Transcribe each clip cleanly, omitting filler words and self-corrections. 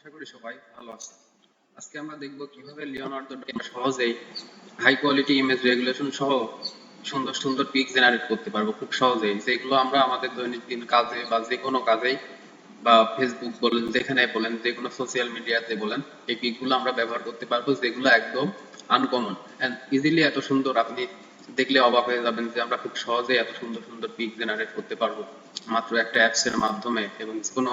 আশা করি সবাই ভালো আছে। আজকে আমরা দেখব কিভাবে লিওনার্দো সহজেই হাই কোয়ালিটি ইমেজ রেগুলেশন সহ সুন্দর সুন্দর পিক জেনারেট করতে পারবো খুব সহজেই, যেগুলো আমরা আমাদের দৈনন্দিন কাজে বা যে কোনো কাজেই বা ফেসবুক বলেন, যেখানে বলেন, যে কোনো সোশ্যাল মিডিয়াতে বলেন, এই পিকগুলো আমরা ব্যবহার করতে পারবো, যেগুলো একদম আনকমন এন্ড ইজিলি এত সুন্দর। আপনি দেখলে অবাক হয়ে যাবেন যে আমরা খুব সহজে এত সুন্দর সুন্দর পিক জেনারেট করতে পারবো মাত্র একটা অ্যাপস এর মাধ্যমে। এবং কোনো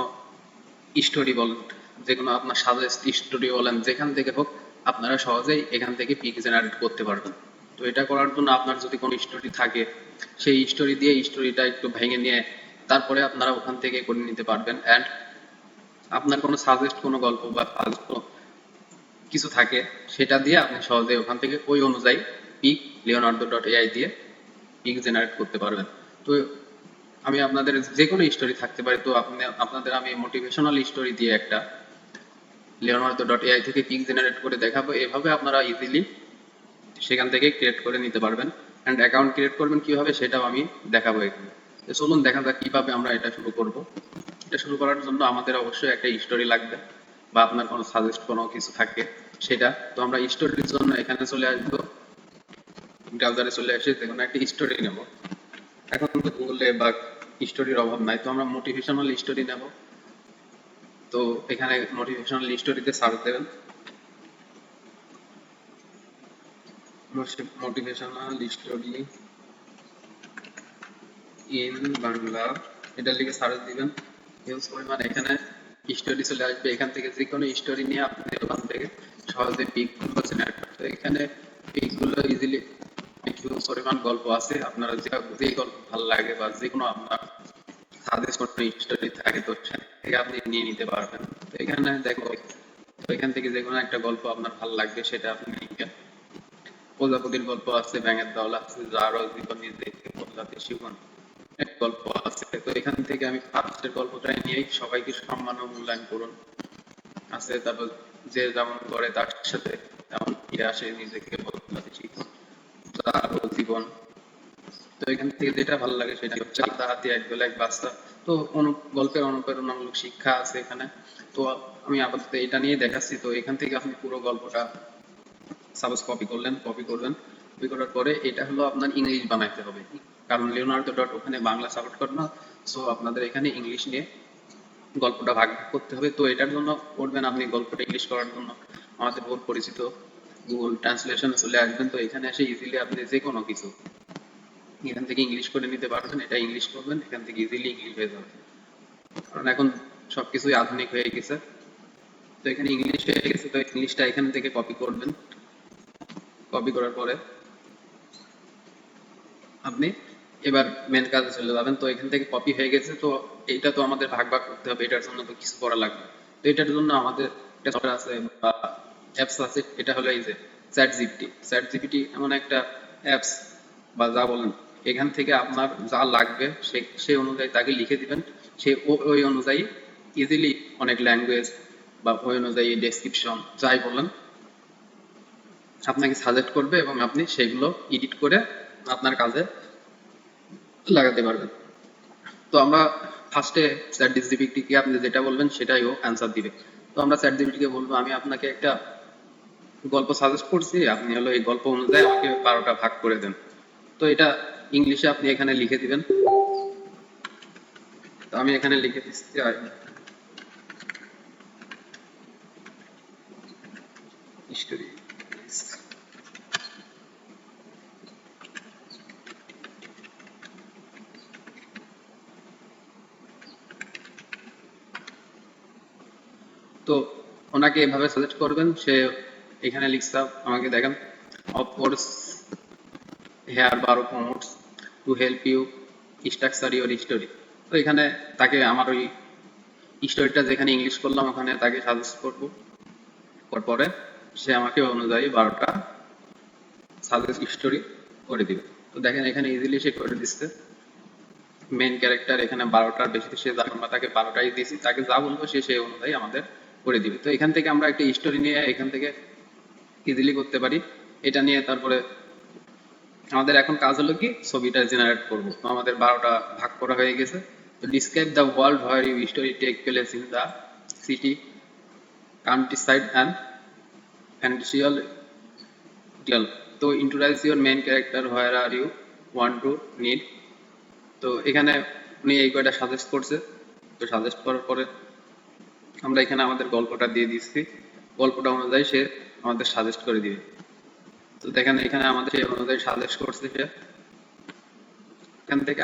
স্টোরি বলেন, যে কোনো আপনার সাজেস্ট স্টোরি বলেন, যেখান থেকে হোক আপনারা সহজেই এখান থেকে পিক জেনারেট করতে পারবেন। তো এটা করার জন্য আপনার যদি কোনো স্টোরি থাকে, সেই স্টোরি দিয়ে স্টোরিটা একটু ভেঙে নিয়ে তারপরে আপনারা ওখান থেকে করে নিতে পারবেন। অ্যান্ড আপনার কোনো সাজেস্ট কোনো গল্প বা কিছু থাকে, সেটা দিয়ে আপনি সহজে ওখান থেকে ওই অনুযায়ী পিক leonardo.ai দিয়ে পিক জেনারেট করতে পারবেন। তো আমি আপনাদের যে কোনো স্টোরি থাকতে পারে, তো আপনাদের আমি মোটিভেশনাল স্টোরি দিয়ে একটা leonardo.ai থেকে পিক জেনারেট করে দেখাবো। এভাবে আপনারা ইজিলি সেখান থেকে ক্রিয়েট করে নিতে পারবেন। অ্যান্ড অ্যাকাউন্ট ক্রিয়েট করবেন কিভাবে সেটাও আমি দেখাবো এখানে। তো চলুন দেখা যাক কিভাবে আমরা এটা শুরু করব। এটা শুরু করার জন্য আমাদের অবশ্যই একটা স্টোরি লাগবে, বা আপনার কোনো সাজেস্ট কোনো কিছু থাকে সেটা। তো আমরা স্টোরির জন্য এখানে চলে আসবো, ব্রাউজারে চলে আসে যে কোনো একটা স্টোরি নেব। এখন তো গুগলে বা স্টোরির অভাব নাই, তো আমরা মোটিভেশনাল স্টোরি নেব। তো এখানে মোটিভেশনাল স্টোরিতে সার্চ দেবেন, মোটিভেশনাল স্টোরি ইন বাংলা, এটা লিখে সার্চ দিবেন। হিউজ পরিমাণ এখানে স্টোরি চলে আসবে। এখান থেকে যে কোনো স্টোরি নিয়ে আপনি ওখান থেকে সহজে পিক গুলো জেনারেট করতে। এখানে পিক গুলো ইজিলি হিউজ পরিমাণ গল্প আছে, আপনারা যে গল্প ভালো লাগে বা যে কোনো আপনার সাজেস্ট কোনো স্টোরি থাকে, তো সেখান থেকে আপনি নিয়ে নিতে পারবেন। তো এখানে দেখো, তো এখান থেকে যে কোনো একটা গল্প আপনার ভালো লাগবে সেটা আপনি লিখবেন। প্রজাপতির গল্প আছে, ব্যাঙের দল আছে, যারও জীবন নিজে প্রজাপতি শিবন এক গল্প আছে। তো এখান থেকে আমি ফার্স্টের গল্পটাই নিয়ে সবাইকে সম্মান ও মূল্যায়ন করুন আছে। তারপর যে যেমন করে তার সাথে তেমন ফিরে আসে, নিজেকে বদলাতে শিখুন, যারও জীবন। তো এখান থেকে যেটা ভালো লাগে সেটা হচ্ছে হাতে এক বেলা এক বাচ্চা। তো গল্পের অনুপ্রেরণামূলক শিক্ষা আছে এখানে। তো আমি আপাতত এটা নিয়ে দেখাচ্ছি। তো এখান থেকে আপনি পুরো গল্পটা সাপোজ কপি করলেন, কপি করবেন, কপি করার পরে এটা হলো আপনার ইংলিশ বানাইতে হবে, কারণ লিওনার্দো ডট ওখানে বাংলা সাপোর্ট করে না। সো আপনাদের এখানে ইংলিশ নিয়ে গল্পটা ভাগ ভাগ করতে হবে। তো এটার জন্য করবেন, আপনি গল্পটা ইংলিশ করার জন্য আমাদের বহু পরিচিত গুগল ট্রান্সলেশনে চলে আসবেন। তো এখানে এসে ইজিলি আপনি যে কোনো কিছু এখান থেকে ইংলিশ করে নিতে পারবেন। এটা ইংলিশ করবেন, এখান থেকে ইজিলি ইংলিশ হয়ে যাবে, কারণ এখন সবকিছুই আধুনিক হয়ে গেছে। তো এখানে ইংলিশ হয়ে গেছে, তো ইংলিশটা এখান থেকে কপি করবেন। কপি করার পরে আপনি এবার মেন কাজে চলে যাবেন। তো এখান থেকে কপি হয়ে গেছে, তো এইটা তো আমাদের ভাগ ভাগ করতে হবে, এটার জন্য তো কিছু করা লাগবে। তো এটার জন্য আমাদের একটা সফটওয়্যার আছে বা অ্যাপস আছে, এটা হলো এই যে চ্যাট জিপিটি। চ্যাট জিপিটি এমন একটা অ্যাপস বা যা বলেন, এখান থেকে আপনার যা লাগবে সেই অনুযায়ী তাকে লিখে দিবেন, সে ওই অনুযায়ী ইজিলি অনেক ল্যাঙ্গুয়েজ বা ওই অনুযায়ী ডেসক্রিপশন যাই বলেন আপনাকে সাজেস্ট করবে, এবং আপনি সেগুলো এডিট করে আপনার কাজে লাগাতে পারবেন। তো আমরা ফার্স্টে চ্যাট জিপিটিকে আপনি যেটা বলবেন সেটাই ও অ্যান্সার দিবে। তো আমরা চ্যাট জিপিটিকে বলবো, আমি আপনাকে একটা গল্প সাজেস্ট করছি, আপনি হলো এই গল্প অনুযায়ী আমাকে 12টা ভাগ করে দেন। তো এটা ইংলিশে আপনি এখানে লিখে দিবেন। তো আমি এখানে লিখে দিচ্ছি স্টোরি। তো ওনাকে এভাবে সাজেস্ট করবেন, সে এখানে লিখছে আমাকে দেখেন, অফকোর্স হেয়ার বারো prompts to help you structure your story. তো এখানে তাকে আমার ওই স্টোরিটা যেখানে ইংলিশ করলাম ওখানে তাকে সাজেস্ট করবো, পরে সে আমাকে অনুযায়ী 12টা সাজেস্ট স্টোরি করে দিবে। তো দেখেন এখানে ইজিলি সে করে দিচ্ছে। মেইন ক্যারেক্টার এখানে 12টার বেশি, সে আমরা তাকে 12টাই দিয়েছি, তাকে যা বলবো সে সেই অনুযায়ী আমাদের করে দিবে। তো এখান থেকে আমরা একটা স্টোরি নিয়ে এখান থেকে ইজিলি করতে পারি। এটা নিয়ে তারপরে আমাদের এখন কাজ হলো কি, ছবিটা জেনারেট করব। তো আমাদের 12টা ভাগ করা হয়ে গেছে। তো describe the world where you story take place in the city countryside and fantastical deal. তো introduce your main character, where are you want to need. তো এখানে উনি এই কয়টা সাজেস্ট করছে। তো সাজেস্ট করার পরে আমরা এখানে আমাদের গল্পটা দিয়ে দিচ্ছি, গল্পটা অনুযায়ী সে আমাদের সাজেস্ট করে দিবে। তো দেখেন এখানে আমাদের সেই অনুযায়ী সাজেস্ট করছে সে। এখান থেকে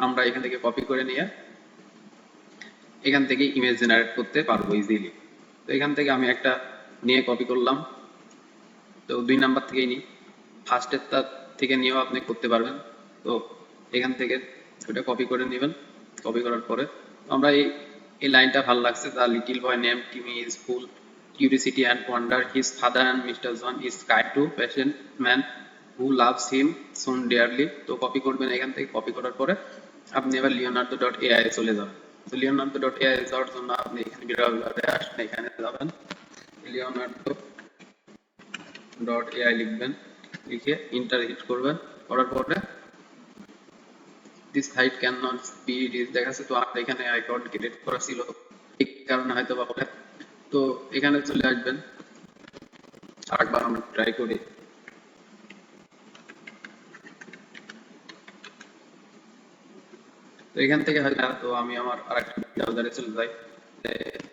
আমরা এখান থেকে কপি করে নিয়ে এখান থেকে ইমেজ জেনারেট করতে পারবো ইজিলি। তো এখান থেকে আমি একটা নিয়ে কপি করলাম। তো 2 নাম্বার থেকেই নিই, ফার্স্টের থেকে নিয়েও আপনি করতে পারবেন। তো এখান থেকে ওটা কপি করে নেবেন। কপি করার পরে আমরা এই লাইনটা ভালো লাগছে, the little boy name Timmy is full curiosity and wonder, his father and mister John is kind to patient man who loves him son dearly. তো কপি করবেন, এখান থেকে কপি করার পরে আপনি এবার লিওনার্দো ডট এআই চলে যাবেন। তো লিওনার্দো ডট এআই যাওয়ার জন্য আপনি এখানে বিভাগে আসবেন, এখানে যাবেন, লিওনার্দো ডট এআই লিখবেন, লিখে ইন্টার হিট করবেন। করার পরে this site can not be reach দেখাচ্ছে। তো আর এখানে অ্যাকাউন্ট ক্রিয়েট করা ছিল, এই কারণে হয়তো বা বলে। তো এখানে চলে আসবেন, আরেকবার আমরা ট্রাই করি। তো এখান থেকে হয়তো, তো আমি আমার আরেকটা ব্রাউজারে চলে যাই,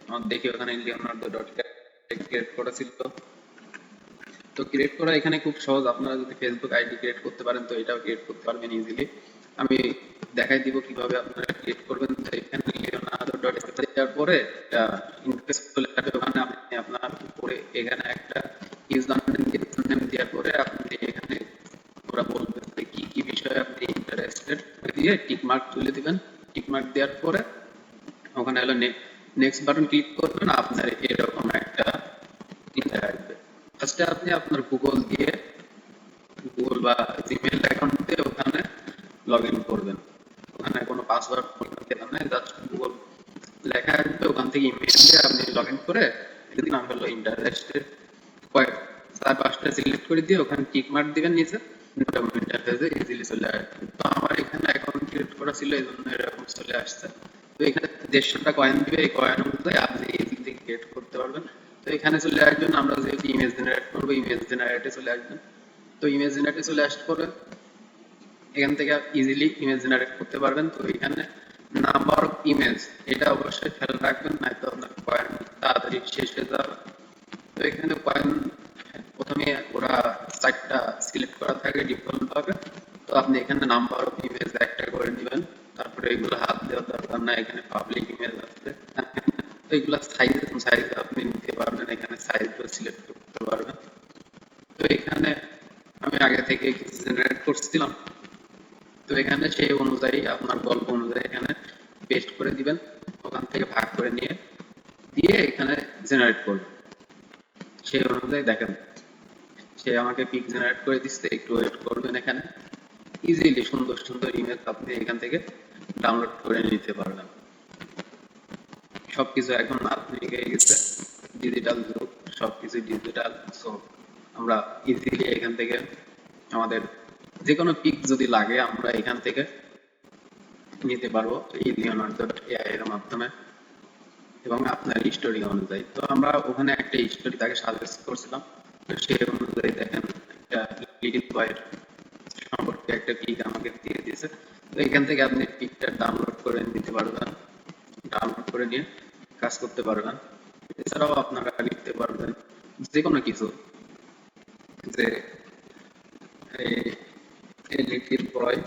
আমার দেখি ওখানে লিওনার্দো ডট ক্রিয়েট করা ছিল। তো ক্রিয়েট করা এখানে খুব সহজ, আপনারা যদি ফেসবুক আইডি ক্রিয়েট করতে পারেন তো এটাও ক্রিয়েট করতে পারবেন ইজিলি। আমি দেখাই দিব কিভাবে আপনারা ক্রিয়েট করবেন। তো এখানে লিওনার্দো ডট দেওয়ার পরে ইন্টারফেস চলে আসবে, ওখানে আপনি আপনার উপরে এখানে একটা ইউজার নেম দেওয়ার পরে আপনি এখানে ওরা বলবে যে কি কি বিষয়ে আপনি ইন্টারেস্টেড দিয়ে টিক মার্ক তুলে দিবেন। টিক মার্ক দেওয়ার পরে ওখানে হলো নেক্সট বাটন ক্লিক করবেন, আপনার এরকম একটা ইন্টার আসবে। ফার্স্টে আপনি আপনার গুগল বা জিমেইল অ্যাকাউন্ট দিয়ে ওখানে লগ ইন করবেন। ওখানে কোনো পাসওয়ার্ড দেওয়া নেই, জাস্ট গুগল লেখা আসবে, ওখান থেকে ইমেল দিয়ে আপনি লগ ইন করে যদি নাম হলো ইন্টারেস্টেড কয়েক 4-5টা সিলেক্ট করে দিয়ে ওখানে টিক মার্ক দিবেন নিচে, মোটামুটি ইন্টারফেসে ইজিলি চলে আসবে। তো আমার এখানে অ্যাকাউন্ট ক্রিয়েট করা ছিল, এই জন্য এরকম চলে আসছে। তো এখানে 150টা কয়েন দিবে, এই কয়েন অনুযায়ী আপনি ইজিলি ক্রিয়েট করতে পারবেন। তো এখানে চলে আসবেন, আমরা যেহেতু ইমেজ জেনারেট করবো ইমেজ জেনারেটে চলে আসবেন। তো ইমেজ জেনারেটে চলে আসতে পরে এখান থেকে ইজিলি ইমেজ জেনারেট করতে পারবেন। তো এখানে নাম্বার অফ ইমেজ এটা অবশ্যই খেয়াল রাখবেন, নয়তো আপনার কয়েন তাড়াতাড়ি শেষ হয়ে যাবে। তো এখানে কয়েন প্রথমে ওরা 4টা সিলেক্ট করা থাকে ডিফল্ট ভাবে। তো আপনি এখানে নাম্বার অফ ইমেজ একটা করে নেবেন, তারপরে এগুলো হাত দেওয়ার দরকার না, এখানে পাবলিক ইমেজ আছে। তো এগুলো সাইজ আপনি নিতে পারবেন, এখানে সাইজগুলো সিলেক্ট করতে পারবেন। তো এখানে আমি আগে থেকে কিছু জেনারেট করছিলাম, তো এখানে সেই অনুযায়ী আপনার গল্প অনুযায়ী এখানে পেস্ট করে দিবেন, ওখান থেকে ভাগ করে দিয়ে এখানে জেনারেট করবেন। সেই অনুযায়ী দেখেন সে আমাকে পিক জেনারেট করে দিচ্ছে, একটু ওয়েট করবেন। এখানে ইজিলি সুন্দর সুন্দর ইমেজ আপনি এখান থেকে ডাউনলোড করে নিতে পারবেন। সবকিছু এখন আধুনিক হয়ে গেছে, ডিজিটাল যুগ, সবকিছু ডিজিটাল। সো আমরা ইজিলি এখান থেকে আমাদের যে কোনো পিক যদি লাগে আমরা এখান থেকে নিতে পারবো এই লিওনার্দো এআই এর মাধ্যমে এবং আপনার স্টোরি অনুযায়ী। তো আমরা ওখানে একটা স্টোরি তাকে সাজেস্ট করছিলাম, তো সেই অনুযায়ী দেখেন একটা লিটল বয়ের সম্পর্কে একটা পিক আমাকে দিয়ে দিয়েছে। তো এখান থেকে আপনি পিকটা ডাউনলোড করে নিতে পারবেন, ডাউনলোড করে নিয়ে কাজ করতে পারবেন। এছাড়াও আপনারা লিখতে পারবেন যে কোনো কিছু, যে little boy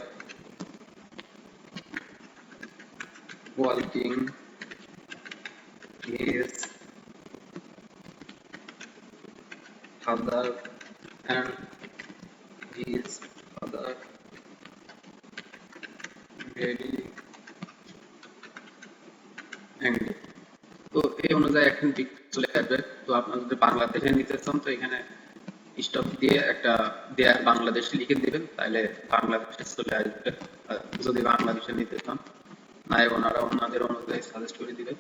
walking his father and his father very angry। তো এই অনুযায়ী এখন পিক চলে আসবে। তো আপনারা যদি বাংলাদেশে নিতে চান তো এখানে স্টপ দিয়ে একটা দেয়ার বাংলাদেশে লিখে দিবেন, তাহলে বাংলাদেশে চলে আসবে। যদি বাংলাদেশে নিতে চান না, ওনারা ওনাদের অনুযায়ী সাজেস্ট করে দিবে।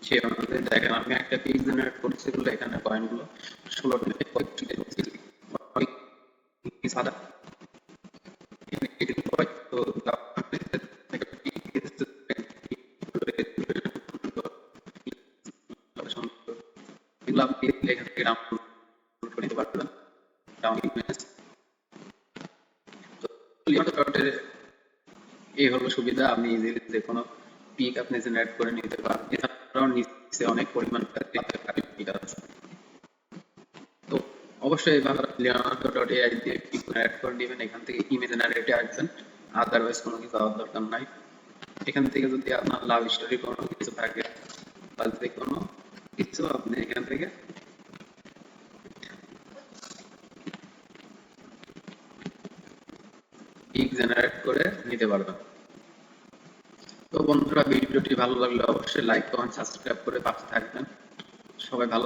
সেই অনুযায়ী দেখেন আমি একটা পিক জেনারেট করছি, এখানে কয়েনগুলো 16টা এগুলো আপনি এখান থেকে ডাউনলোড করে নিতে পারবেন। ডাউনলোড ইমেজ লিওনার্ডো এই হলো সুবিধা, আপনি ইজিলি যে কোনো পিক আপনি জেনারেট করে নিতে পারেন। এছাড়াও নিচে অনেক পরিমাণ পিক আছে। তো অবশ্যই এইভাবে leonardo.ai দিয়ে পিক জেনারেট করে নেবেন। এখান থেকে ইমেজ জেনারেটে আসবেন, আদারওয়াইজ কোনো কিছু হওয়ার দরকার নাই। এখান থেকে যদি আপনার লাভ স্টোরি কোনো কিছু থাকে বা যে কোনো কিছু আপনি এখান থেকে পিক জেনারেট করে নিতে পারবেন। তো বন্ধুরা, ভিডিওটি ভালো লাগলে অবশ্যই লাইক কমেন্ট সাবস্ক্রাইব করে পাশে থাকবেন। সবাই ভালো